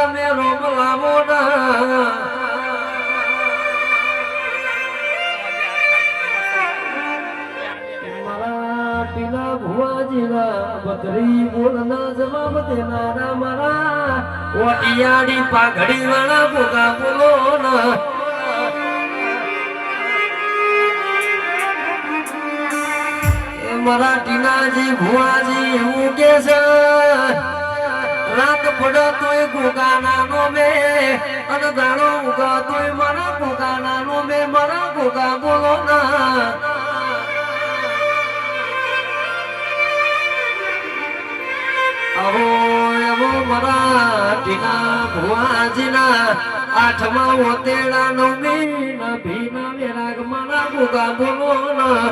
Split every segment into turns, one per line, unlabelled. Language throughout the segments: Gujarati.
તમે રોમ લાવો ના પીલા ભુવાજીના બદરી બોલના જવાબ દેનારા મારા ઓટિયાડી પાઘડી વાળા ભોગા બોલો ના મરાઠીનાજી ભુવાજી એવું કે છે રાત પડે તોય ગોગાના નો મે અને દાડો ઉગા તોય મારા ગોગાના નો મે મારા ગોગા બોલો ના અહો મરાઠીના ભુવાજીના આઠમા ઓતેડા નો મીન ભીના વેરાગ મારા ગોગા બોલો ના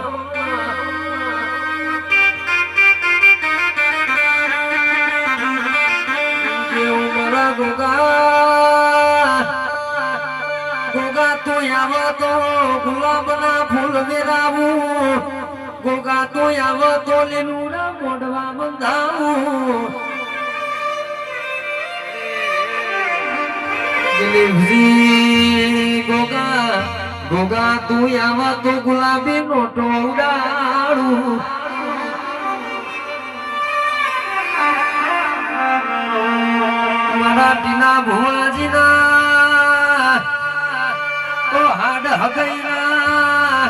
ગોગા તું આવો તો ગુલાબના ફૂલ વેરાવું ગોગા તું આવો તો લીલુડા મોઢવા બંધાવું ગોગા ગોગા તું આવો તો ગુલાબી નોટો ઉડાડું મરાઠીના ભુવાજીના ઓ હાડ હગઈના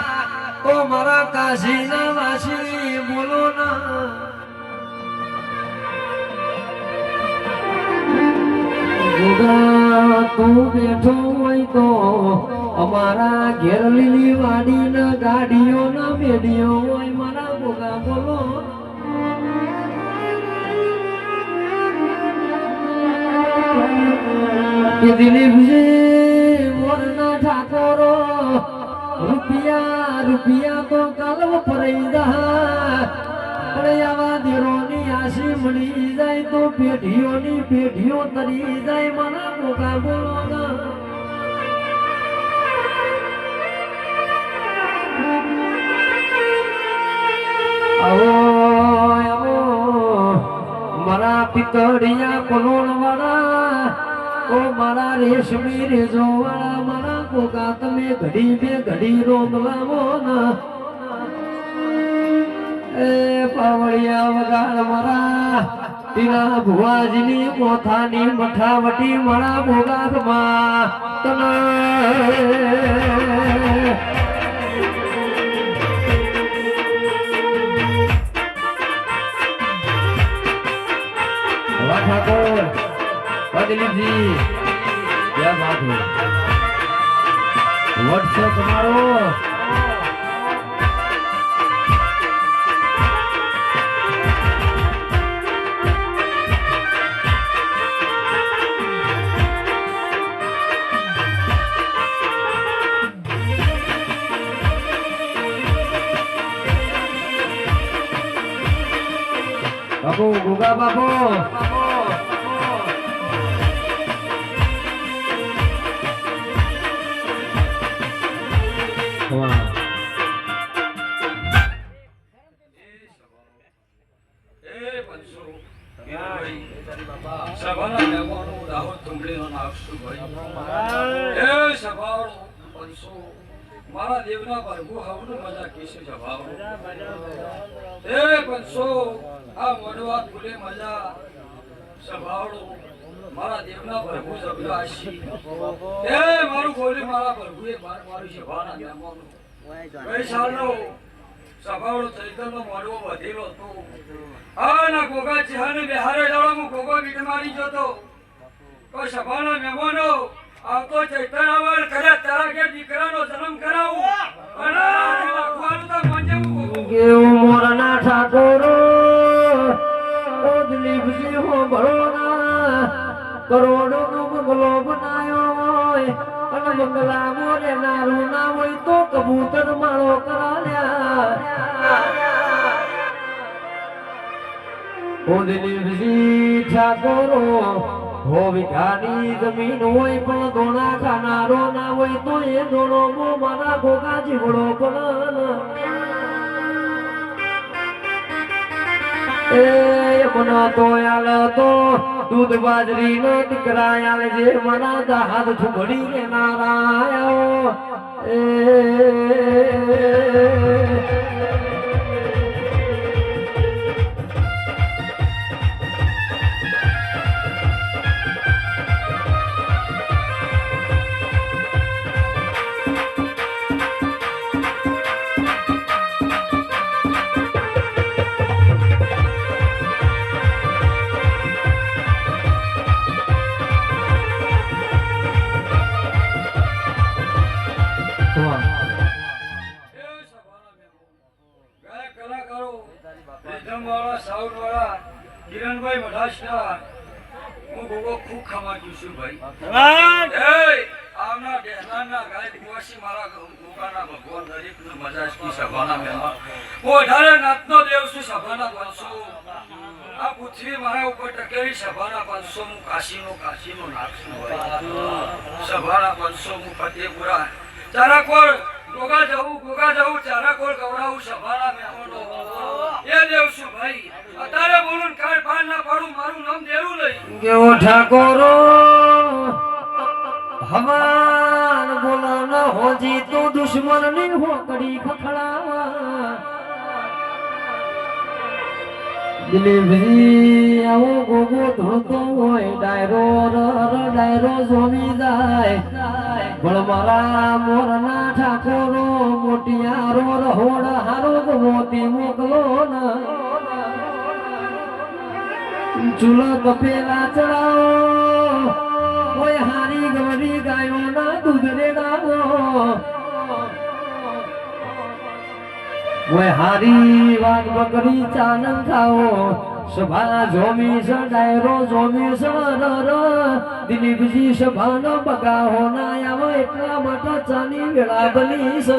ઓ મારા કાશીના વાસી બોલો ના ગોગા તું બેઠો હોય તો અમારા ઘેર લીલી વાડીના ગાડીઓ ના બેડીઓ હોય મારા ગોગા બોલો દિલીપજી મોરના ઠાકોરો રૂપિયા રૂપિયા તો કાલવ પરાઈ દા પણ આવા દેરોની આશી મળી જાય તો પેઢીઓની પેઢીઓ તરી જાય મારા ગોગા બોલો ના આવો મારા પિતળિયા કોલોણ વાળા ઓ મારા રેશમી રેજો વાળા મારા ગોગા તમે ઘડી બે ઘડી રોમ લાવો ના એ પાવળિયા વગાડ મારા પીલા ભુવાજીની મોથાની મઠાવટી મારા ગોગા માં તને ठाकुर दिलीप जी क्या बात है व्हाट्सएप मारो बाबू गुगा बाबू મારા દેવના પ્રભુ હવનું મજા કેસે જવાબ એ પંસો આ મોડવા ફૂલે મજા સંભાળો મારા દેવના પ્રભુ જબરાશી એ મારું બોલે મારા પ્રભુએ મારું સભાના નામનું વૈશાલનો સંભાળો ચૈતન્ય મોડવો વધેલો તો આ ના ગોગા ચિહાને બિહારે દાડો હું ગોગો ગીત મારી જતો કોઈ સભાના મહેમાનો આવતો ચૈતરાવર કરે તારા કે દીકરાનો જન્મ કરાવું અને લખવાનું તો મંજે હું મોરના ઠાકોરો ઓ દિલીપજી હો ભરોના કરોડો નો બંગલો બનાયો હોય અને બંગલા મોરે નારું ના હોય તો કબૂતર માળો કરાલ્યા ઓ દિલીપજી ઠાકોરો હો વિઘાની જમીન હોય પણ દોણા ખાનારો ના હોય તો એ દોણો મો મારા ગોગા જીવડો પણ એ મન તો આલ તો
દૂધ બાજરી નો દીકરા આલે જે મારા હાથ ઠુકડી ને નારાયો એ
કિરણભાઈ મઢાસના હું ગોગો ખૂબ ખમાજુ છું ભાઈ આવના દેહનાના ગાય કુવાસી મારા ગોગાના ભગવાન દરેકનો મજાજની સભાના મહેમાન હું 18 નાથનો દેવ છું સભાના 500 આ પૃથ્વી મારા ઉપર ટકેલી સભાના 500 હું કાશીનો નાથ છું ભાઈ સભાના 500 હું ફતેપુરા ચારાકોળ ગોગા જવું ચારાકોળ ગવડાવું સભાના મહેમાનો એ દેવ છું ભાઈ અત્યારે બોલું કાળ પાન ના પાડું મારું નામ દેરું નહીં
કેવો ઠાકોરો હમાર બોલાના હોજી તો દુશ્મન ની હોકડી ખખડાવા દિલીપજી આવો ગોગો ધોતો હોય ડાયરો જોમી જાય પણ મારા મોરના ઠાકોરો મોટિયારો રહોડ હારો મોતી મોકલો ના ચૂલો કપેલા ચડાવો કોઈ હારી ગવરી ગાયો ના દૂધ રેડાવો કોઈ હારી વાગ બકરી ચાનમ ખાઓ સભા જોમી સ ડાયરો જોમી સ દિલીપજી સભાનો બગાહો ના આવો એટલા માટે ચાની વેળા બની સ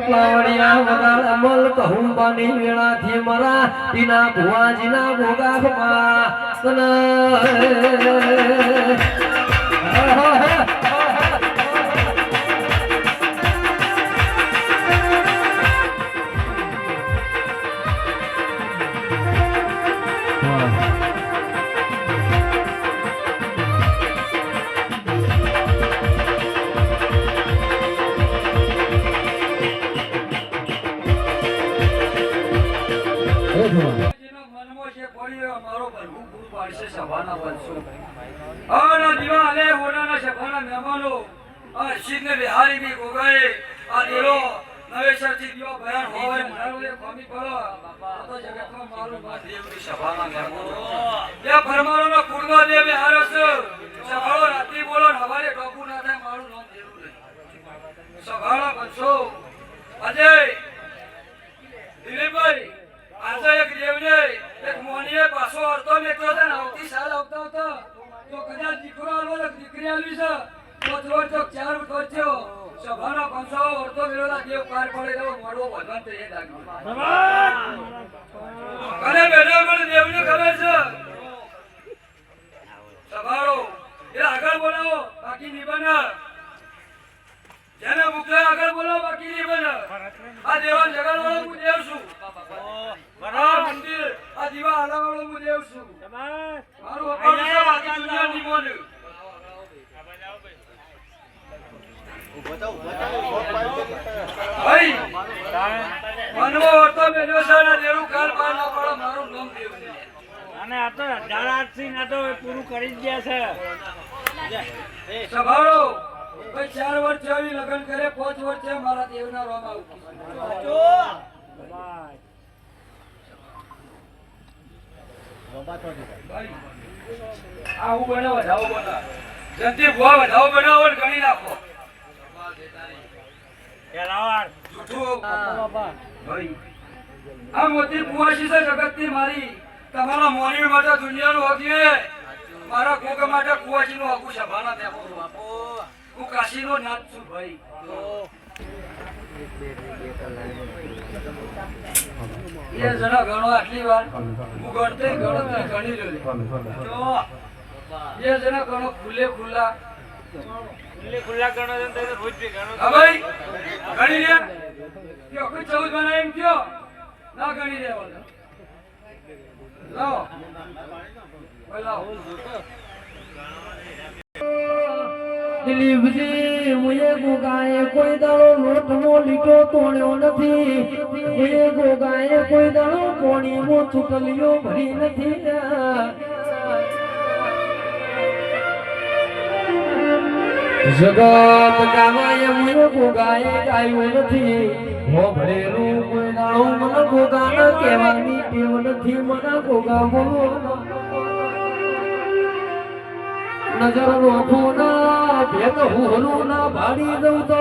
પાવડિયા વગાડ અમલ કહું બાની વેળા થી મારા ટીના ભુવાજીના ભોગા ખપા
મારો ભરભૂ પૂરું પાડશે સભાના 500 આના દીવા આલે હોનાના સભાના મહેમાનો આ શીખને બિહારી બી ગોગાએ આ દેરો નવેસરથી દીવા ભયાન હોય મનારોએ કોમી પડો તો જગતમાં મારું માં દેવની સભાના મહેમાનો એ ફરમાનોનો કુળમાં દેવ હારસ સભાળો રાત્રિ બોલો હવારે ટોપુ ના થાય મારું નામ દેવું નહીં સભાના 500 અજય દિલીપભાઈ આજે એક દેવને એક મોનીએ પાછો અર્થો મેકલો છે ને આવતી સાલ આવતા તો કદાચ દીકરો આલો દીકરી આલી છે તો થોડ તો 4 વચ્ચો સભાના 500 અર્થો મેળવલા દેવ પાર પડે એવો મોડવો ભગવાન તો એ લાગ્યો અને બેનો મને દેવને ખબર છે સભારો એ આગળ બોલાવો બાકી નહીં બને જેને મુક્ત આગળ બોલાવો બાકી નહીં બને આ દેવા જગાડવાળો હું દેવ છું આ મંદિર આ દીવા હલાવાળો હું દેવ છું મારું અપરાધ છે બાકી દુનિયા ની મોન ભાઈ મનવો તો મેલ્યો છે ને દેવું કાલ પાર ના પડે મારું નામ દેવ છે
અને આ તો 18 ના તો પૂરું કરી જ ગયા છે
સભારો ભાઈ 4 વર્ષ જેવી લગન કરે 5 વર્ષ છે મારા દેવના રોમ આવું આવું બને વધાવો બના જલ્દી ભુવા વધાવો બનાવો ને ગણી નાખો જૂઠું ભાઈ આ મોતી કુવાસી છે જગતની મારી તમારા મોની માટે દુનિયાનું હકી મારા કોક માટે કુવાસીનું હકું સભાના દેવો હું કાશીનો નાથ છું ભાઈ એ જણા ગણો આટલી વાર હું ગણતે ગણી લો એ જણા ગણો ખુલ્લે ખુલ્લા
ગણો તો રોજ બી ગણો
હા ભાઈ ગણી લે કે કોઈ 14 બનાય એમ કયો ના ગણી લે લાવો લાવો
દિલીપજી મુએ ગોગાએ કોઈ દાડો લોટનો લીટો તોડ્યો નથી મુએ ગોગાએ કોઈ દાડો કોણીમાં ચૂંટલીઓ ભરી નથી જગત ગાવાએ મુએ ગોગાએ ગાયું નથી હો ભરેલું કોઈ દાડો મને ગોગાને કહેવાની ટેવ નથી મને ગોગા બોલો નજર રોખો ના ભેદ હુહરું ના ભાડી દઉં તો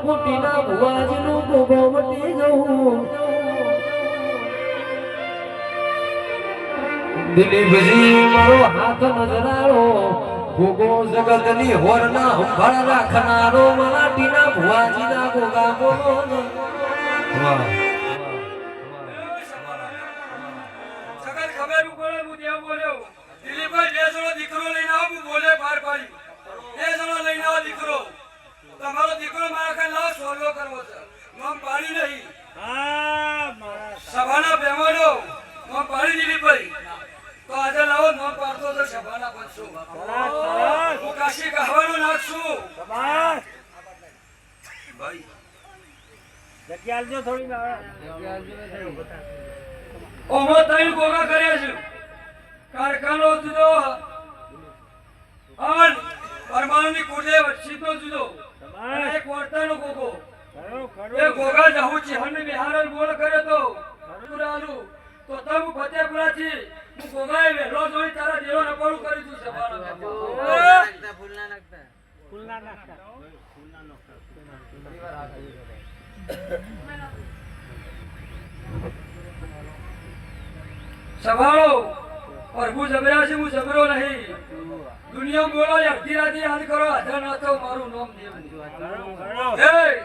મોટીના ભુવાજીનું ગોગો મટી જવું દિલીપજી મારો હાથ નજરાળો ગોગો જગતની હોરના સંભાળ રાખનારો મરાઠીના ભુવાજીના ગોગા બોલો વાહ
સગર ખબર ઉપર હું દેવ બોલ્યો દિલીપભાઈ બે જણો દીકરો લઈને આવો હું બોલે પાર પાડી બે જણો લઈને આવો દીકરો તમારો દીકરો મારા કાન લાવો સોલ્વો કરવો છે નામ પાડી નહીં
હા મારા
સભાના બેમાનો નામ પાડી દિલીપભાઈ તો આજે લાવો નામ પાડતો તો સભાના બનશો
સરસ
હું કાશી કહેવાનું નાખશું
શાબાશ
ભાઈ
જગ્યા આલજો થોડી ના
ઓમો તઈ ગોગા કર્યા છે કારખાનો જુદો અન પરમાણુની કુંડે વચ્ચેનો જુદો અને એક વર્તાનો ગોગો
ખરો ખરો
એ ગોગા જહુ છે હન બિહારન બોલ કરે તો પુરાનું તો તમ ફતેપુરાથી હું ગોગાએ વેલો જોઈ તારા દેરો નપાળું કરી તું સભાના
ફૂલ ના નાખતા ફૂલ ના નાખતા
સભાળો પ્રભુ જબર્યા છે હું જબરો નહીં દુનિયા બોલો અડધી રાતે યાદ કરો આધા ના તો મારું નામ દેવ
ખરો
એ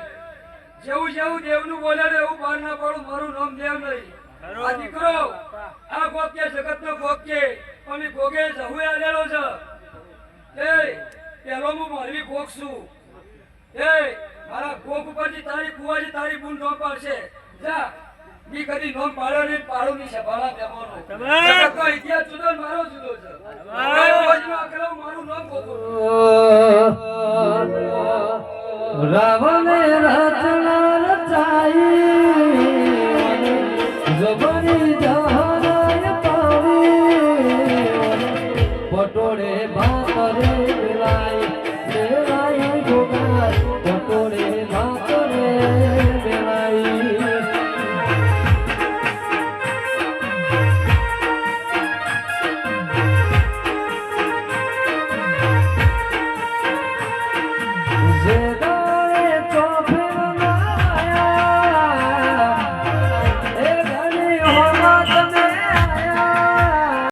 જેવું જેવું દેવનું બોલે ને એવું બહાર ના પાડું મારું નામ દેવ નહીં આ દીકરો આ ગોક્ય જગતનો ગોક્ય અને ગોગે જહુએ આલેલો છે એ પેલો હું મારવી ગોક છું એ મારા ગોક ઉપરથી તારી કુવાજી તારી બુન નો પાડશે જા ઈ કદી નોમ પાડો ને પાડો ની સભાળા બેમાનો જગતનો ઇતિહાસ જુદો ને મારો જુદો છે રોજનો અકલો મારું નામ ગોતો
રાવણે રચના રચાઈ જબરી જહારાય પાવી પટોળે ભાતરે મિલાઈ મેલાય ગોગા પટોળે ભાત